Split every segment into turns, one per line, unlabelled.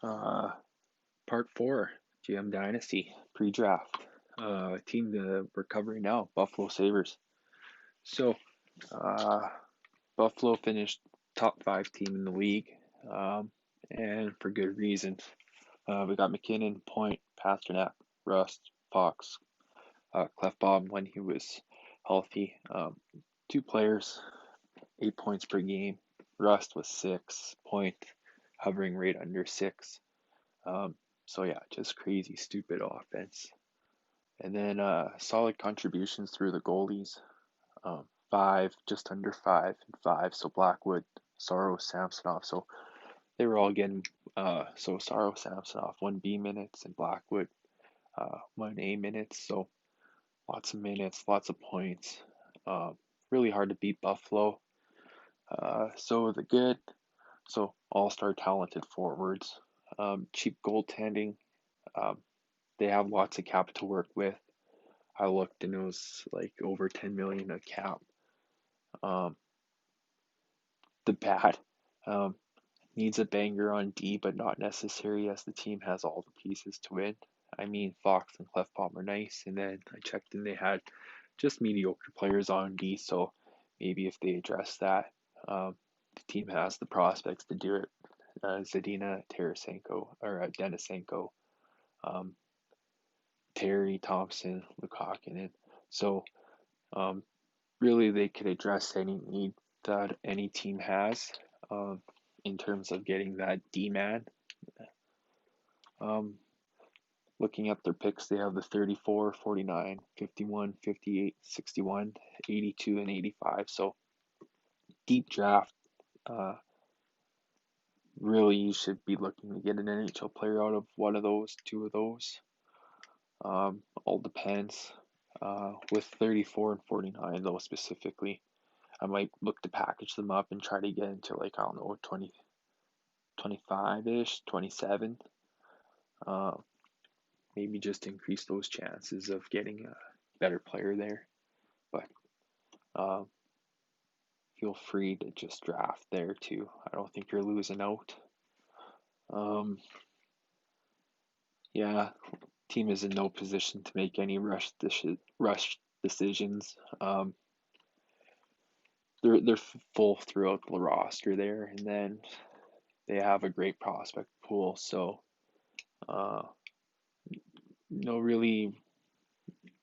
Uh, Part 4, GM Dynasty, pre-draft. Team that we're covering now, Buffalo Sabres. So, uh, Buffalo finished top 5 team in the league, um, and for good reason. We got McKinnon, Point, Pasternak, Rust, Fox, Clefbaum when he was healthy. Two players, 8 points per game. Rust was 6, Point hovering right under 6. Um, so yeah, just crazy, stupid offense. And then solid contributions through the goalies. Five, just under 5 and 5. So Blackwood, Saros, Samsonov. So they were all getting so Saros, Samsonov 1B minutes and Blackwood 1A minutes. So lots of minutes, lots of points. Uh, really hard to beat Buffalo. So the good, so all-star talented forwards, cheap goaltending. Um, they have lots of cap to work with. I looked and it was like over 10 million a cap. Um, the bad um, needs a banger on D, but not necessary as the team has all the pieces to win. I mean, Fox and Clefbaum are nice, and then I checked and they had just mediocre players on D. So maybe if they address that, the team has the prospects to do it. Zadina, Tarasenko, or Denisenko, um, Terry Thompson, Lukakunin. So um, really, they could address any need that any team has um, in terms of getting that D man. Um, Looking at their picks, they have the 34, 49, 51, 58, 61, 82, and 85. So deep draft. Uh, Really, you should be looking to get an NHL player out of one of those, two of those. All depends. With 34 and 49, though, specifically, I might look to package them up and try to get into, like, I don't know, 20, 25-ish, 27. Uh, Maybe just increase those chances of getting a better player there. But uh, feel free to just draft there too. I don't think you're losing out. Um, yeah, team is in no position to make any rush decisions. They're full throughout the roster there, and then they have a great prospect pool. So uh, no really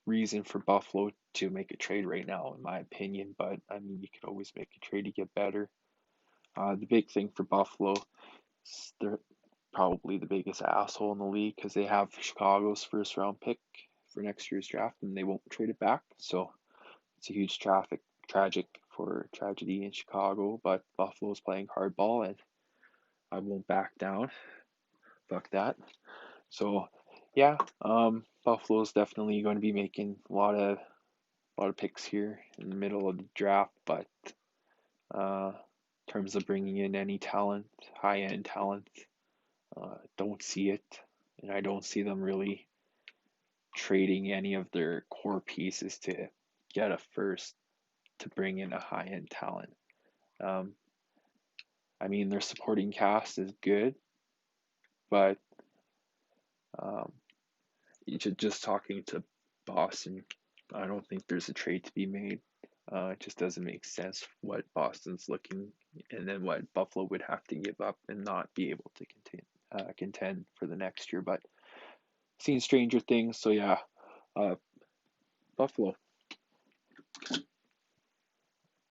reason for Buffalo to make a trade right now, in my opinion. But I mean, you could always make a trade to get better. The big thing for Buffalo is they're probably the biggest asshole in the league because they have Chicago's first round pick for next year's draft and they won't trade it back. So it's a huge tragic for tragedy in Chicago. But Buffalo's playing hardball and I won't back down. Fuck that. So yeah, Buffalo's definitely going to be making a lot of picks here in the middle of the draft, but in terms of bringing in any talent, high end talent, don't see it, and I don't see them really trading any of their core pieces to get a first to bring in a high end talent. Um, I mean, their supporting cast is good, but um, just talking to Boston, I don't think there's a trade to be made. It just doesn't make sense what Boston's looking, and then what Buffalo would have to give up and not be able to contend for the next year. But seen stranger things, so yeah, uh, Buffalo.